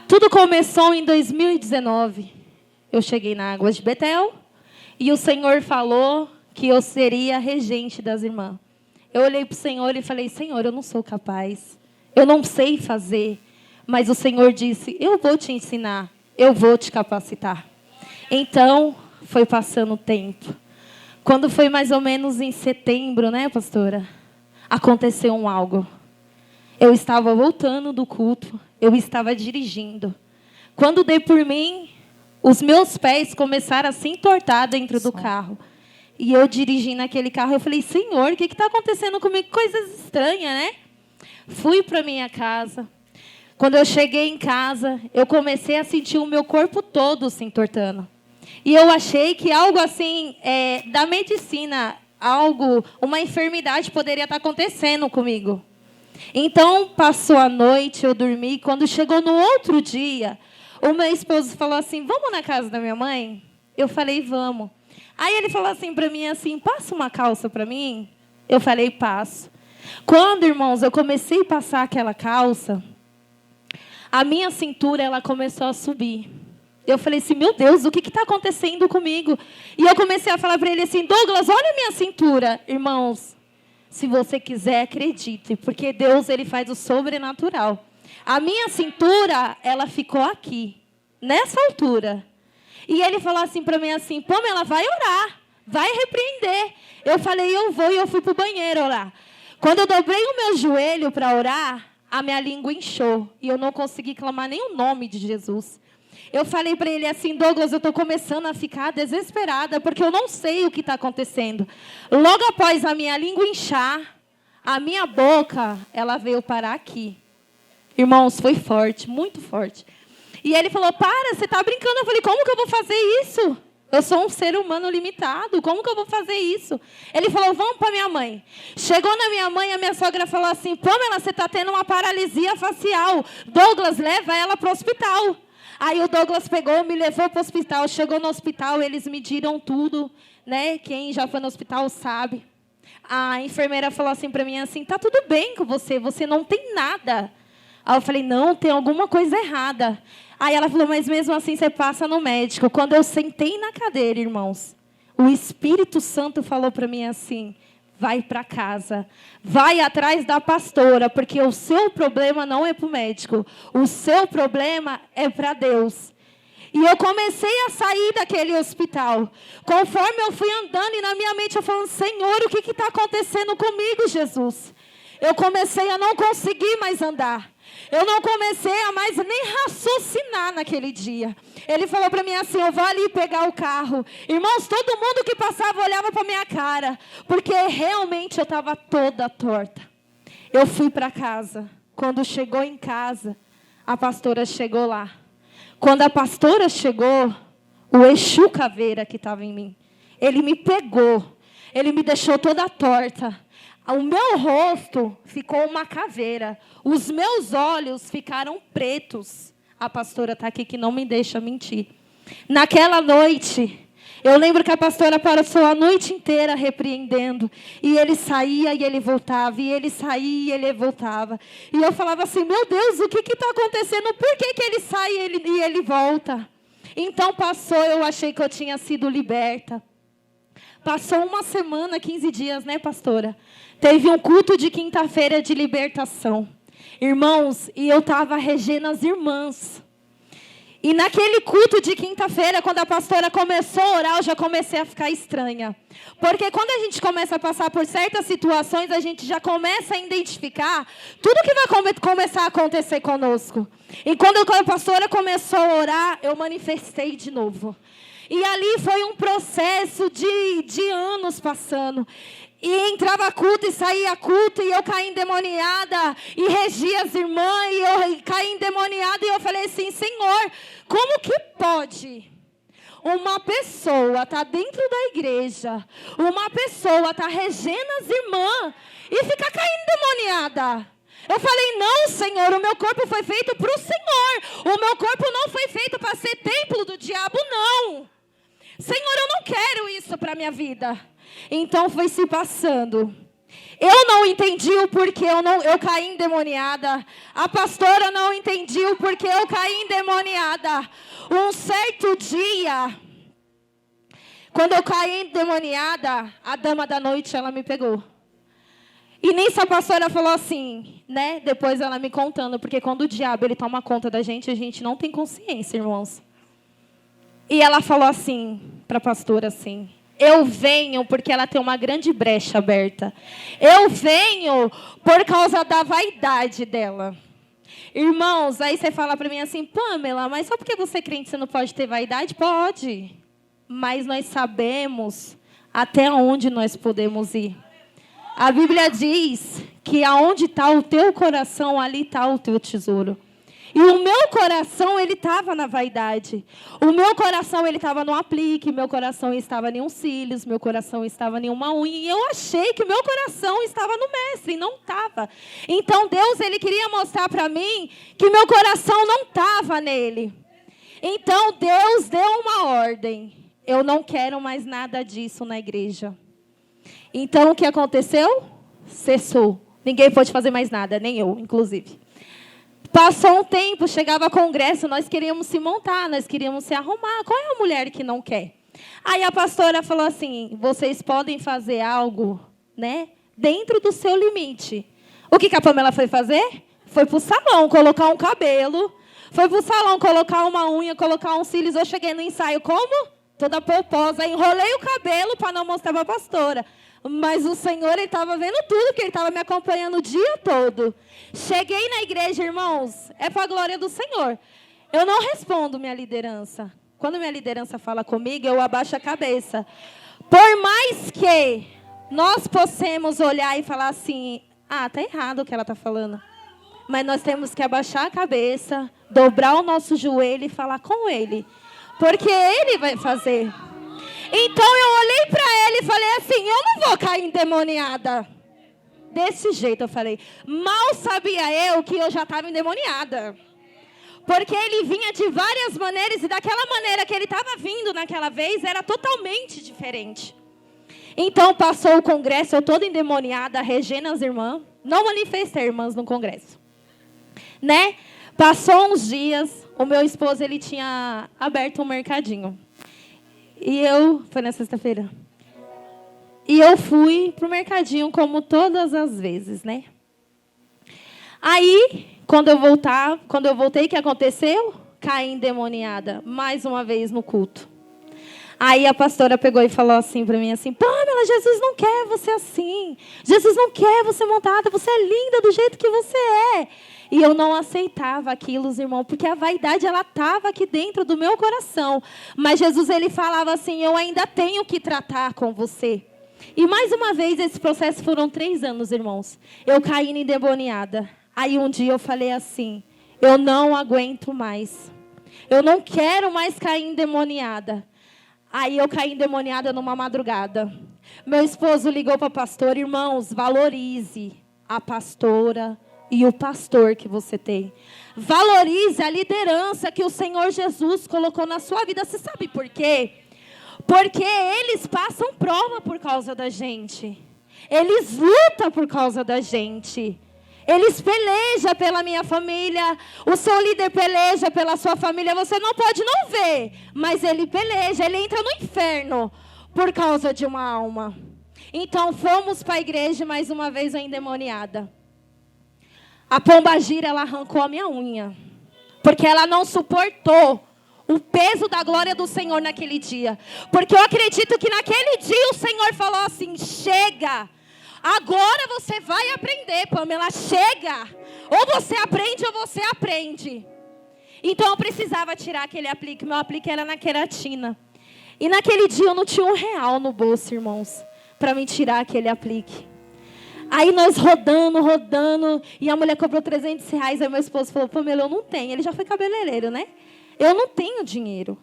Tudo começou em 2019. Eu cheguei na Águas de Betel e o Senhor falou que eu seria regente das irmãs. Eu olhei para o Senhor e falei, Senhor, eu não sou capaz. Eu não sei fazer. Mas o Senhor disse, eu vou te ensinar. Eu vou te capacitar. Então, foi passando o tempo. Quando foi mais ou menos em setembro, né, pastora? Aconteceu algo. Eu estava voltando do culto. Eu estava dirigindo. Quando dei por mim, os meus pés começaram a se entortar dentro do carro. E eu dirigindo aquele carro, eu falei, Senhor, o que está acontecendo comigo? Coisas estranhas, né? Fui para minha casa. Quando eu cheguei em casa, eu comecei a sentir o meu corpo todo se entortando. E eu achei que algo assim, da medicina, uma enfermidade poderia estar acontecendo comigo. Então, passou a noite, eu dormi. Quando chegou no outro dia, o meu esposo falou assim, vamos na casa da minha mãe? Eu falei, vamos. Aí ele falou assim para mim, assim, passa uma calça para mim? Eu falei, passo. Quando, irmãos, eu comecei a passar aquela calça, a minha cintura, ela começou a subir. Eu falei assim, meu Deus, o que está acontecendo comigo? E eu comecei a falar para ele assim, Douglas, olha a minha cintura. Irmãos, se você quiser, acredite, porque Deus, ele faz o sobrenatural. A minha cintura, ela ficou aqui, nessa altura. E ele falou assim para mim assim, Pamela, vai orar, vai repreender. Eu falei, eu vou, e eu fui para o banheiro orar. Quando eu dobrei o meu joelho para orar, a minha língua inchou. E eu não consegui clamar nem o nome de Jesus. Eu falei para ele assim, Douglas, eu estou começando a ficar desesperada, porque eu não sei o que está acontecendo. Logo após a minha língua inchar, a minha boca, ela veio parar aqui. Irmãos, foi forte, muito forte. E ele falou, para, você está brincando. Eu falei, como que eu vou fazer isso? Eu sou um ser humano limitado, como que eu vou fazer isso? Ele falou, vamos para minha mãe. Chegou na minha mãe, a minha sogra falou assim, Pamela, você está tendo uma paralisia facial. Douglas, leva ela para o hospital. Aí o Douglas pegou, me levou para o hospital. Chegou no hospital, eles mediram tudo, né? Quem já foi no hospital sabe. A enfermeira falou assim para mim, assim, tá tudo bem com você, você não tem nada. Aí eu falei, não, tem alguma coisa errada. Aí ela falou, mas mesmo assim você passa no médico. Quando eu sentei na cadeira, irmãos, o Espírito Santo falou para mim assim, vai para casa, vai atrás da pastora, porque o seu problema não é para o médico, o seu problema é para Deus. E eu comecei a sair daquele hospital. Conforme eu fui andando e na minha mente eu falando, Senhor, o que está acontecendo comigo, Jesus? Eu comecei a não conseguir mais andar. Eu não comecei a mais nem raciocinar naquele dia. Ele falou para mim assim, eu vou ali pegar o carro. Irmãos, todo mundo que passava olhava para minha cara, porque realmente eu estava toda torta. Eu fui para casa. Quando chegou em casa, a pastora chegou lá. Quando a pastora chegou, o Exu Caveira que estava em mim, ele me pegou, ele me deixou toda torta. O meu rosto ficou uma caveira. Os meus olhos ficaram pretos. A pastora está aqui que não me deixa mentir. Naquela noite, eu lembro que a pastora passou a noite inteira repreendendo. E ele saía e ele voltava. E ele saía e ele voltava. E eu falava assim, meu Deus, o que está acontecendo? Por que ele sai e ele volta? Então passou, eu achei que eu tinha sido liberta. Passou uma semana, 15 dias, né, pastora? Teve um culto de quinta-feira de libertação. Irmãos, e eu estava regendo as irmãs. E naquele culto de quinta-feira, quando a pastora começou a orar, eu já comecei a ficar estranha. Porque quando a gente começa a passar por certas situações, a gente já começa a identificar tudo que vai começar a acontecer conosco. E quando a pastora começou a orar, eu manifestei de novo. E ali foi um processo de anos passando. E entrava culto e saía culto, e eu caí endemoniada, e regia as irmãs, e eu caí endemoniada, e eu falei assim, Senhor, como que pode uma pessoa estar dentro da igreja, uma pessoa estar regendo as irmãs, e ficar caindo endemoniada? Eu falei, não, Senhor, o meu corpo foi feito para o Senhor, o meu corpo não foi feito para ser templo do diabo, não. Senhor, eu não quero isso para a minha vida. Então foi se passando. Eu não entendi o porquê, eu caí endemoniada. A pastora não entendia porque eu caí endemoniada. Um certo dia, quando eu caí endemoniada, a dama da noite, ela me pegou. E nisso a pastora falou assim, né? Depois ela me contando, porque quando o diabo ele toma conta da gente, a gente não tem consciência, irmãos. E ela falou assim, para a pastora assim, eu venho porque ela tem uma grande brecha aberta. Eu venho por causa da vaidade dela. Irmãos, aí você fala para mim assim, Pamela, mas só porque você é crente você não pode ter vaidade? Pode. Mas nós sabemos até onde nós podemos ir. A Bíblia diz que aonde está o teu coração, ali está o teu tesouro. E o meu coração, ele estava na vaidade. O meu coração, ele estava no aplique. Meu coração estava em um cílios. Meu coração estava em uma unha. E eu achei que o meu coração estava no mestre. E não estava. Então, Deus, ele queria mostrar para mim que meu coração não estava nele. Então, Deus deu uma ordem. Eu não quero mais nada disso na igreja. Então, o que aconteceu? Cessou. Ninguém pôde fazer mais nada, nem eu, inclusive. Passou um tempo, chegava congresso, nós queríamos se montar, nós queríamos se arrumar. Qual é a mulher que não quer? Aí a pastora falou assim, vocês podem fazer algo, né, dentro do seu limite. O que a Pamela foi fazer? Foi para o salão colocar um cabelo, foi para o salão colocar uma unha, colocar um cílios. Eu cheguei no ensaio como? Toda polposa, enrolei o cabelo para não mostrar para a pastora. Mas o Senhor, ele estava vendo tudo, que ele estava me acompanhando o dia todo. Cheguei na igreja, irmãos, é para a glória do Senhor. Eu não respondo minha liderança. Quando minha liderança fala comigo, eu abaixo a cabeça. Por mais que nós possamos olhar e falar assim, tá errado o que ela está falando. Mas nós temos que abaixar a cabeça, dobrar o nosso joelho e falar com ele. Porque ele vai fazer. Então eu olhei para ele e falei assim, eu não vou cair endemoniada. Desse jeito eu falei. Mal sabia eu que eu já estava endemoniada. Porque ele vinha de várias maneiras e daquela maneira que ele estava vindo naquela vez era totalmente diferente. Então passou o congresso, eu toda endemoniada, regendo as irmãs. Não manifestei irmãs no congresso. Né? Passou uns dias, o meu esposo ele tinha aberto um mercadinho. E foi na sexta-feira. E eu fui pro mercadinho como todas as vezes, né? Aí, quando eu voltei, o que aconteceu? Caí endemoniada, mais uma vez no culto. Aí a pastora pegou e falou assim para mim, assim, Pamela, Jesus não quer você assim. Jesus não quer você montada, você é linda do jeito que você é. E eu não aceitava aquilo, irmão, porque a vaidade, ela estava aqui dentro do meu coração. Mas Jesus, ele falava assim, eu ainda tenho que tratar com você. E mais uma vez, esse processo foram 3 anos, irmãos. Eu caí endemoniada. Aí um dia eu falei assim, eu não aguento mais. Eu não quero mais cair endemoniada. Aí eu caí endemoniada numa madrugada. Meu esposo ligou para a pastora, irmãos, valorize a pastora e o pastor que você tem. Valorize a liderança que o Senhor Jesus colocou na sua vida. Você sabe por quê? Porque eles passam prova por causa da gente. Eles lutam por causa da gente. Eles pelejam pela minha família. O seu líder peleja pela sua família. Você não pode não ver, mas ele peleja. Ele entra no inferno por causa de uma alma. Então fomos para a igreja mais uma vez endemoniada. A pombagira, ela arrancou a minha unha. Porque ela não suportou o peso da glória do Senhor naquele dia. Porque eu acredito que naquele dia o Senhor falou assim, chega. Agora você vai aprender, Pamela, chega. Ou você aprende ou você aprende. Então eu precisava tirar aquele aplique. Meu aplique era na queratina. E naquele dia eu não tinha R$1 no bolso, irmãos, para me tirar aquele aplique. Aí nós rodando, e a mulher cobrou R$300. Aí meu esposo falou, Pamela, eu não tenho. Ele já foi cabeleireiro, né? Eu não tenho dinheiro.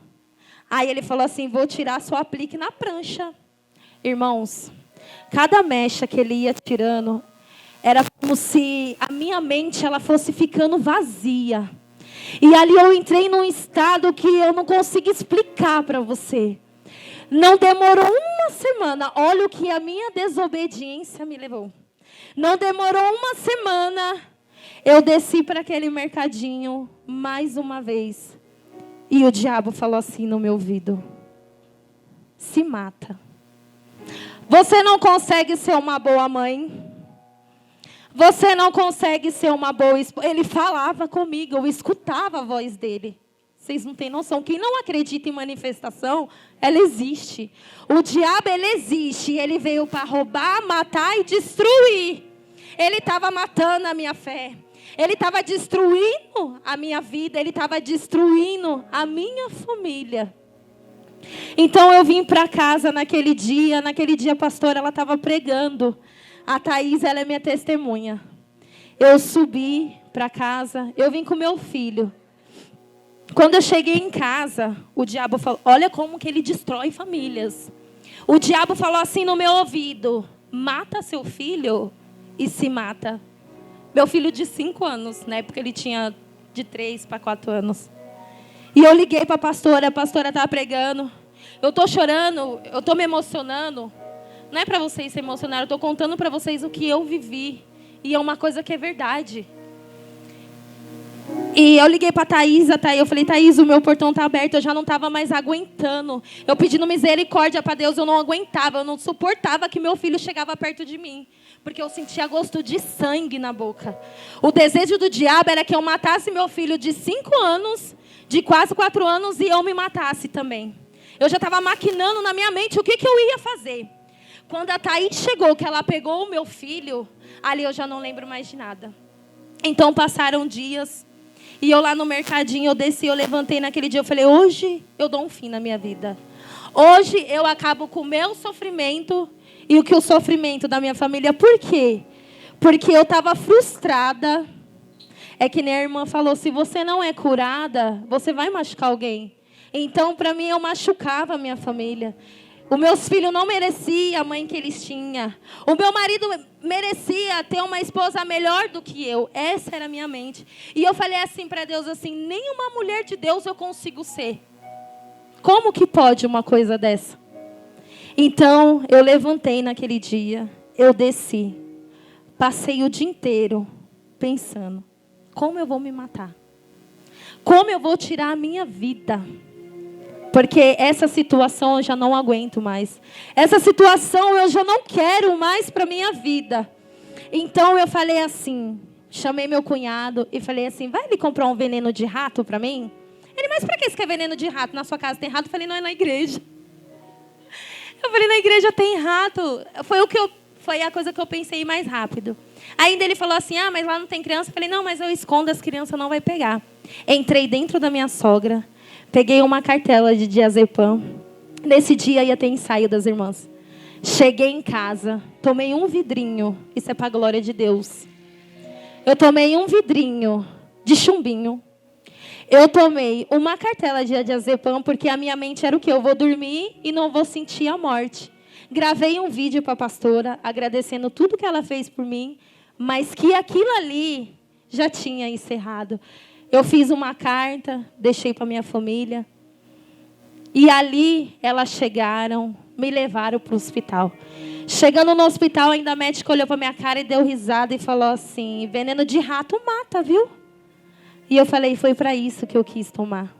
Aí ele falou assim, vou tirar sua aplique na prancha. Irmãos, cada mecha que ele ia tirando, era como se a minha mente ela fosse ficando vazia. E ali eu entrei num estado que eu não consigo explicar para você. Não demorou uma semana. Olha o que a minha desobediência me levou. Não demorou uma semana. Eu desci para aquele mercadinho mais uma vez. E o diabo falou assim no meu ouvido: se mata. Você não consegue ser uma boa mãe. Você não consegue ser uma boa esposa. Ele falava comigo, eu escutava a voz dele. Vocês não têm noção. Quem não acredita em manifestação, ela existe. O diabo, ele existe. Ele veio para roubar, matar e destruir. Ele estava matando a minha fé. Ele estava destruindo a minha vida. Ele estava destruindo a minha família. Então eu vim para casa naquele dia. Naquele dia a pastora, ela estava pregando. A Thaís, ela é minha testemunha. Eu subi para casa. Eu vim com meu filho. Quando eu cheguei em casa, o diabo falou, olha como que ele destrói famílias. O diabo falou assim no meu ouvido: mata seu filho e se mata. Meu filho de 5 anos, na época ele tinha de 3 para 4 anos. E eu liguei para a pastora estava pregando. Eu estou chorando, eu estou me emocionando. Não é para vocês se emocionarem, eu estou contando para vocês o que eu vivi. E é uma coisa que é verdade. E eu liguei para a Thaís, eu falei: Thaís, o meu portão está aberto, eu já não estava mais aguentando. Eu pedindo misericórdia para Deus, eu não aguentava, eu não suportava que meu filho chegava perto de mim. Porque eu sentia gosto de sangue na boca. O desejo do diabo era que eu matasse meu filho de 5 anos, de quase 4 anos, e eu me matasse também. Eu já estava maquinando na minha mente o que eu ia fazer. Quando a Thaís chegou, que ela pegou o meu filho, ali eu já não lembro mais de nada. Então passaram dias. E eu lá no mercadinho, eu desci, eu levantei naquele dia, eu falei: hoje eu dou um fim na minha vida. Hoje eu acabo com o meu sofrimento e o sofrimento da minha família. Por quê? Porque eu estava frustrada. É que nem a irmã falou: se você não é curada, você vai machucar alguém. Então, para mim, eu machucava a minha família. Os meus filhos não mereciam a mãe que eles tinham. O meu marido merecia ter uma esposa melhor do que eu. Essa era a minha mente. E eu falei assim para Deus, assim: nenhuma mulher de Deus eu consigo ser. Como que pode uma coisa dessa? Então, eu levantei naquele dia. Eu desci. Passei o dia inteiro pensando: como eu vou me matar? Como eu vou tirar a minha vida? Porque essa situação eu já não aguento mais. Essa situação eu já não quero mais para a minha vida. Então eu falei assim, chamei meu cunhado e falei assim: vai ali comprar um veneno de rato para mim? Ele: mas para que você quer veneno de rato? Na sua casa tem rato? Eu falei: não, é na igreja. Eu falei: na igreja tem rato. Foi a coisa que eu pensei mais rápido. Ainda ele falou assim: ah, mas lá não tem criança. Eu falei: não, mas eu escondo, as crianças não vai pegar. Entrei dentro da minha sogra. Peguei uma cartela de diazepam. Nesse dia ia ter ensaio das irmãs. Cheguei em casa, tomei um vidrinho. Isso é para a glória de Deus. Eu tomei um vidrinho de chumbinho. Eu tomei uma cartela de diazepam, porque a minha mente era o quê? Eu vou dormir e não vou sentir a morte. Gravei um vídeo para a pastora, agradecendo tudo que ela fez por mim, mas que aquilo ali já tinha encerrado. Eu fiz uma carta, deixei para minha família. E ali elas chegaram, me levaram para o hospital. Chegando no hospital, ainda a médica olhou para minha cara e deu risada e falou assim: veneno de rato mata, viu? E eu falei: foi para isso que eu quis tomar.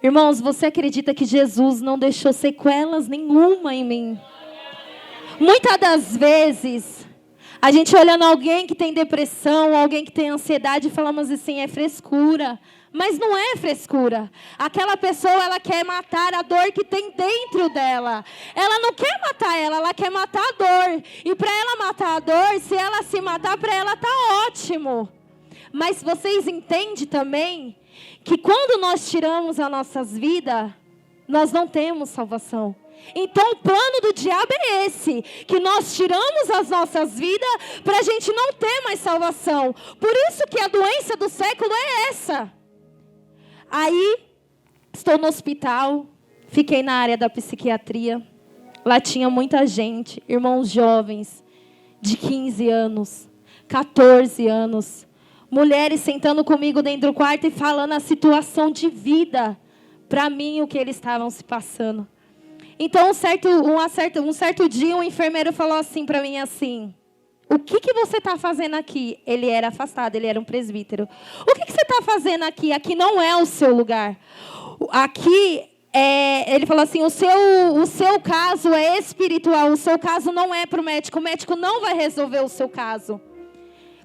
Irmãos, você acredita que Jesus não deixou sequelas nenhuma em mim? Muitas das vezes, a gente olhando alguém que tem depressão, alguém que tem ansiedade, falamos assim: é frescura. Mas não é frescura. Aquela pessoa, ela quer matar a dor que tem dentro dela. Ela não quer matar ela quer matar a dor. E para ela matar a dor, se ela se matar, para ela tá ótimo. Mas vocês entendem também que quando nós tiramos as nossas vidas, nós não temos salvação. Então o plano do diabo é esse, que nós tiramos as nossas vidas para a gente não ter mais salvação. Por isso que a doença do século é essa. Aí, estou no hospital, fiquei na área da psiquiatria. Lá tinha muita gente, irmãos jovens, de 15 anos, 14 anos. Mulheres sentando comigo dentro do quarto e falando a situação de vida para mim, o que eles estavam se passando. Então, um certo dia, um enfermeiro falou assim para mim assim: O que você está fazendo aqui? Ele era afastado, ele era um presbítero. O que você está fazendo aqui? Aqui não é o seu lugar. Aqui, ele falou assim, o seu caso é espiritual, o seu caso não é para o médico não vai resolver o seu caso.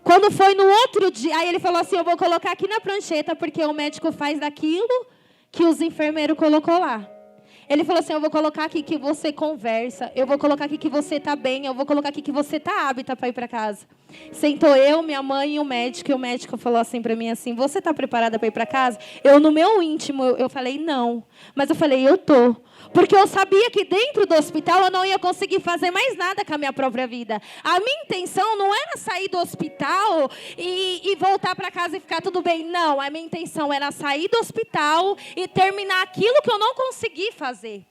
Quando foi no outro dia, aí ele falou assim, eu vou colocar aqui na prancheta, porque o médico faz daquilo que os enfermeiros colocou lá. Ele falou assim, eu vou colocar aqui que você conversa, eu vou colocar aqui que você está bem, eu vou colocar aqui que você está apta para ir para casa. Sentou eu, minha mãe e o médico falou assim para mim, assim, você está preparada para ir para casa? Eu, no meu íntimo, eu falei, não. Mas eu falei, eu tô. Porque eu sabia que dentro do hospital eu não ia conseguir fazer mais nada com a minha própria vida. A minha intenção não era sair do hospital e voltar para casa e ficar tudo bem. Não, a minha intenção era sair do hospital e terminar aquilo que eu não consegui fazer.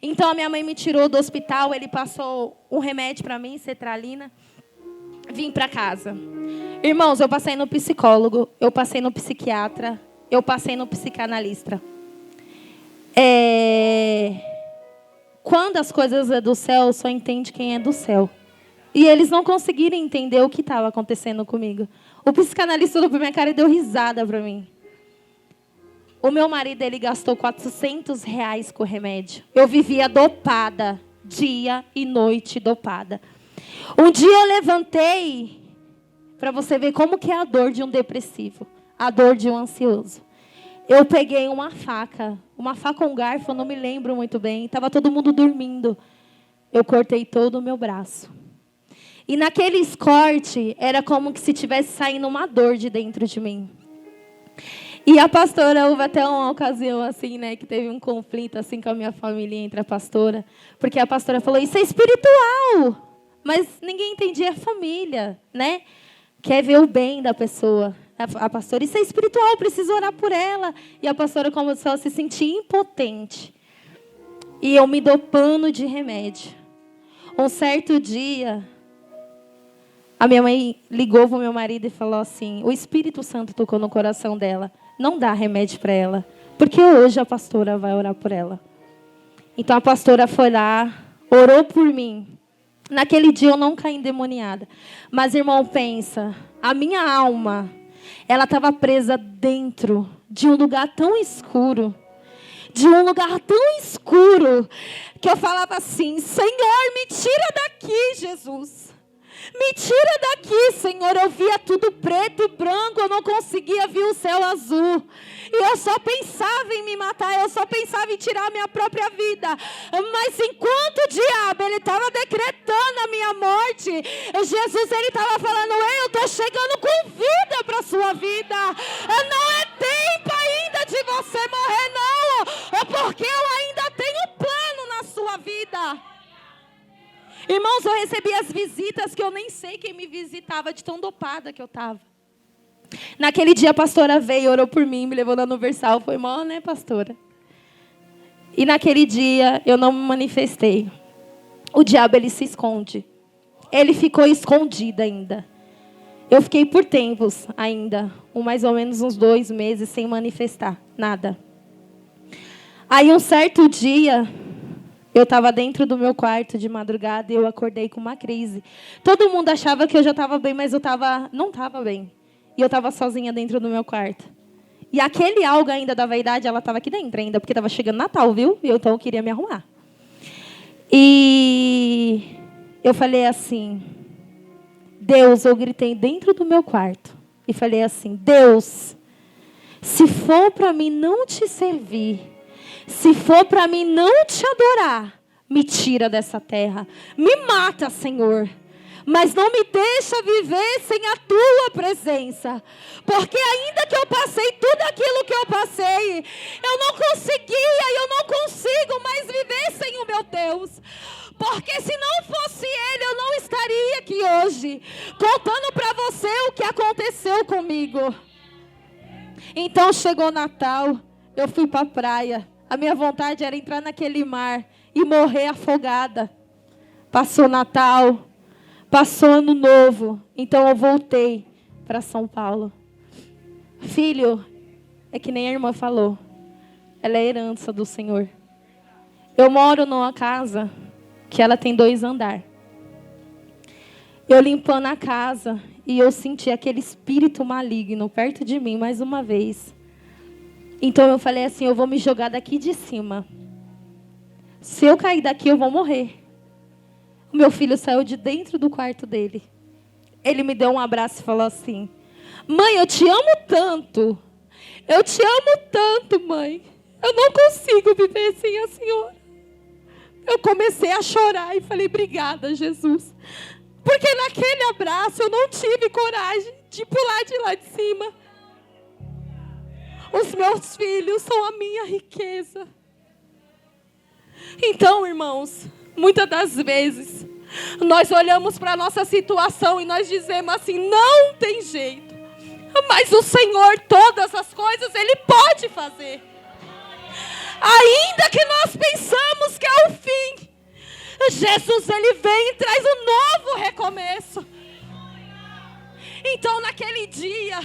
Então a minha mãe me tirou do hospital, ele passou um remédio para mim, cetralina. Vim para casa. Irmãos, eu passei no psicólogo, eu passei no psiquiatra, eu passei no psicanalista. Quando as coisas é do céu, só entende quem é do céu. E eles não conseguiram entender o que estava acontecendo comigo. O psicanalista olhou para minha cara e deu risada para mim. O meu marido, ele gastou R$400 com remédio. Eu vivia dopada, dia e noite dopada. Um dia eu levantei, para você ver como que é a dor de um depressivo, a dor de um ansioso. Eu peguei uma faca ou um garfo, eu não me lembro muito bem. Estava todo mundo dormindo. Eu cortei todo o meu braço. E naqueles cortes, era como que se tivesse saindo uma dor de dentro de mim. E a pastora, houve até uma ocasião assim, né, que teve um conflito assim com a minha família entre a pastora. Porque a pastora falou, isso é espiritual. Mas ninguém entendia a família, né? Quer ver o bem da pessoa. A pastora, isso é espiritual, preciso orar por ela. E a pastora começou a se sentir impotente. E eu me dopando de remédio. Um certo dia, a minha mãe ligou para o meu marido e falou assim, o Espírito Santo tocou no coração dela. Não dá remédio para ela, porque hoje a pastora vai orar por ela. Então a pastora foi lá, orou por mim. Naquele dia eu não caí endemoniada. Mas, irmão, pensa, a minha alma, ela estava presa dentro de um lugar tão escuro. De um lugar tão escuro, que eu falava assim, Senhor, me tira daqui, Jesus. Me tira daqui, Senhor. Eu via tudo preto e branco, eu não conseguia ver o céu azul. E eu só pensava em me matar, eu só pensava em tirar a minha própria vida. Mas enquanto o diabo, ele estava decretando a minha morte, Jesus, ele estava falando, ei, eu estou chegando com vida para a sua vida. Não é tempo ainda de você morrer, não. É porque eu ainda tenho plano na sua vida. Irmãos, eu recebi as visitas que eu nem sei quem me visitava, de tão dopada que eu estava. Naquele dia a pastora veio, orou por mim, me levou na Universal. Foi mal, né, pastora? E naquele dia eu não me manifestei. O diabo, ele se esconde. Ele ficou escondido ainda. Eu fiquei por tempos ainda, mais ou menos uns 2 meses, sem manifestar nada. Aí um certo dia, eu estava dentro do meu quarto de madrugada e eu acordei com uma crise. Todo mundo achava que eu já estava bem, mas não estava bem. E eu estava sozinha dentro do meu quarto. E aquele algo ainda da vaidade, ela estava aqui dentro ainda, porque estava chegando Natal, viu? E então eu queria me arrumar. E eu falei assim, Deus, eu gritei dentro do meu quarto. E falei assim, Deus, se for para mim não te servir, se for para mim não te adorar, me tira dessa terra. Me mata, Senhor. Mas não me deixa viver sem a tua presença. Porque ainda que eu passei tudo aquilo que eu passei, eu não conseguia e eu não consigo mais viver sem o meu Deus. Porque se não fosse Ele, eu não estaria aqui hoje, contando para você o que aconteceu comigo. Então chegou Natal, eu fui para a praia. A minha vontade era entrar naquele mar e morrer afogada. Passou Natal, passou Ano Novo. Então eu voltei para São Paulo. Filho, é que nem a irmã falou. Ela é herança do Senhor. Eu moro numa casa que ela tem 2 andares. Eu limpando a casa e eu senti aquele espírito maligno perto de mim mais uma vez. Então eu falei assim, eu vou me jogar daqui de cima. Se eu cair daqui, eu vou morrer. O meu filho saiu de dentro do quarto dele. Ele me deu um abraço e falou assim, mãe, eu te amo tanto. Eu te amo tanto, mãe. Eu não consigo viver sem a senhora. Eu comecei a chorar e falei, obrigada, Jesus. Porque naquele abraço eu não tive coragem de pular de lá de cima. Os meus filhos são a minha riqueza. Então, irmãos, muitas das vezes, nós olhamos para a nossa situação e nós dizemos assim, não tem jeito. Mas o Senhor, todas as coisas, Ele pode fazer. Ainda que nós pensamos que é o fim, Jesus, Ele vem e traz um novo recomeço. Então, naquele dia,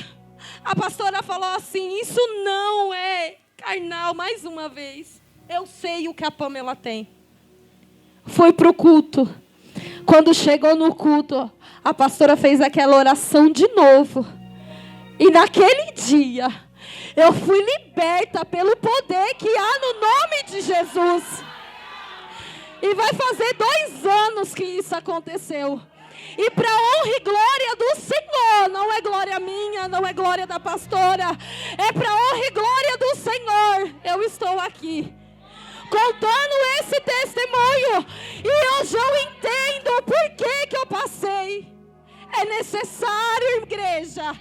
a pastora falou assim, isso não é carnal, mais uma vez. Eu sei o que a Pamela tem. Foi para o culto. Quando chegou no culto, a pastora fez aquela oração de novo. E naquele dia, eu fui liberta pelo poder que há no nome de Jesus. E vai fazer 2 anos que isso aconteceu. E para honra e glória do Senhor, não é glória minha, não é glória da pastora, é para honra e glória do Senhor, eu estou aqui, contando esse testemunho, e hoje eu entendo por que eu passei. É necessário, igreja,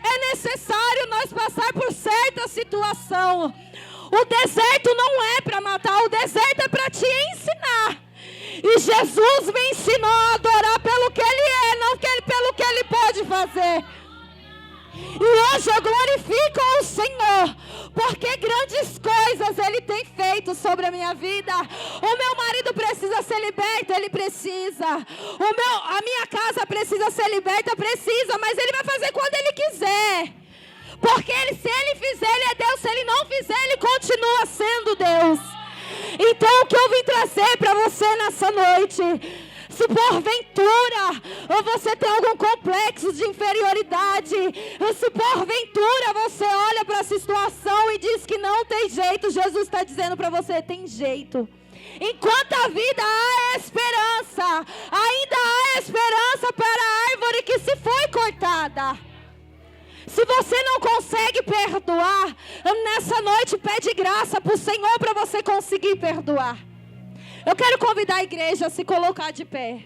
é necessário nós passar por certa situação. O deserto não é para matar, o deserto é para te ensinar. E Jesus me ensinou a adorar pelo que Ele é, não pelo que Ele pode fazer. E hoje eu glorifico o Senhor, porque grandes coisas Ele tem feito sobre a minha vida. O meu marido precisa ser liberto, ele precisa. A minha casa precisa ser liberta, precisa, mas Ele vai fazer quando Ele quiser. Porque se Ele fizer, Ele é Deus. Se Ele não fizer, Ele continua sendo Deus. Então o que eu vim trazer para você nessa noite, se porventura você tem algum complexo de inferioridade, se porventura você olha para a situação e diz que não tem jeito, Jesus está dizendo para você, tem jeito. Enquanto a vida há esperança, ainda há esperança para a árvore que se foi cortada. Se você não consegue perdoar, nessa noite pede graça para o Senhor para você conseguir perdoar. Eu quero convidar a igreja a se colocar de pé.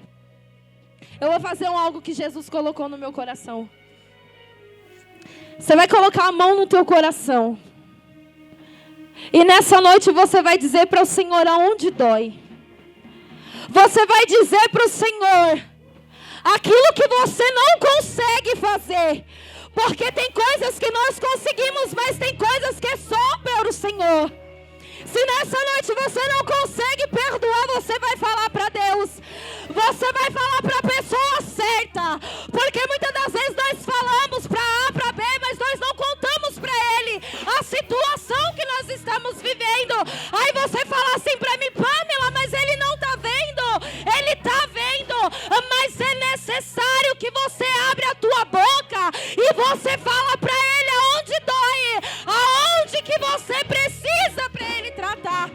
Eu vou fazer algo que Jesus colocou no meu coração. Você vai colocar a mão no teu coração. E nessa noite você vai dizer para o Senhor aonde dói. Você vai dizer para o Senhor aquilo que você não consegue fazer. Porque tem coisas que nós conseguimos, mas tem coisas que é só para o Senhor. Se nessa noite você não consegue perdoar, você vai falar para Deus. Você vai falar para a pessoa certa. Porque muitas das vezes nós falamos para A, para B, mas nós não contamos para Ele a situação que nós estamos vivendo. Aí você fala assim para mim, Pamela, mas Ele não está vendo. Ele está vendo. Mas é necessário que você abra a tua boca e você fala para Ele aonde dói. Aonde que você precisa para Ele tratar.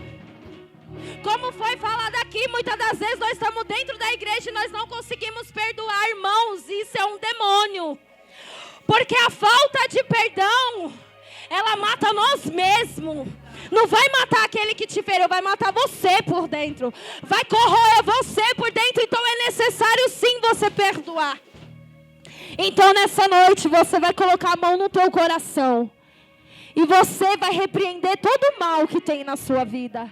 Como foi falado aqui, muitas das vezes nós estamos dentro da igreja e nós não conseguimos perdoar, irmãos. Isso é um demônio. Porque a falta de perdão, ela mata nós mesmos. Não vai matar aquele que te feriu, vai matar você por dentro. Vai corroer você por dentro. Então é necessário sim você perdoar. Então nessa noite você vai colocar a mão no teu coração. E você vai repreender todo o mal que tem na sua vida.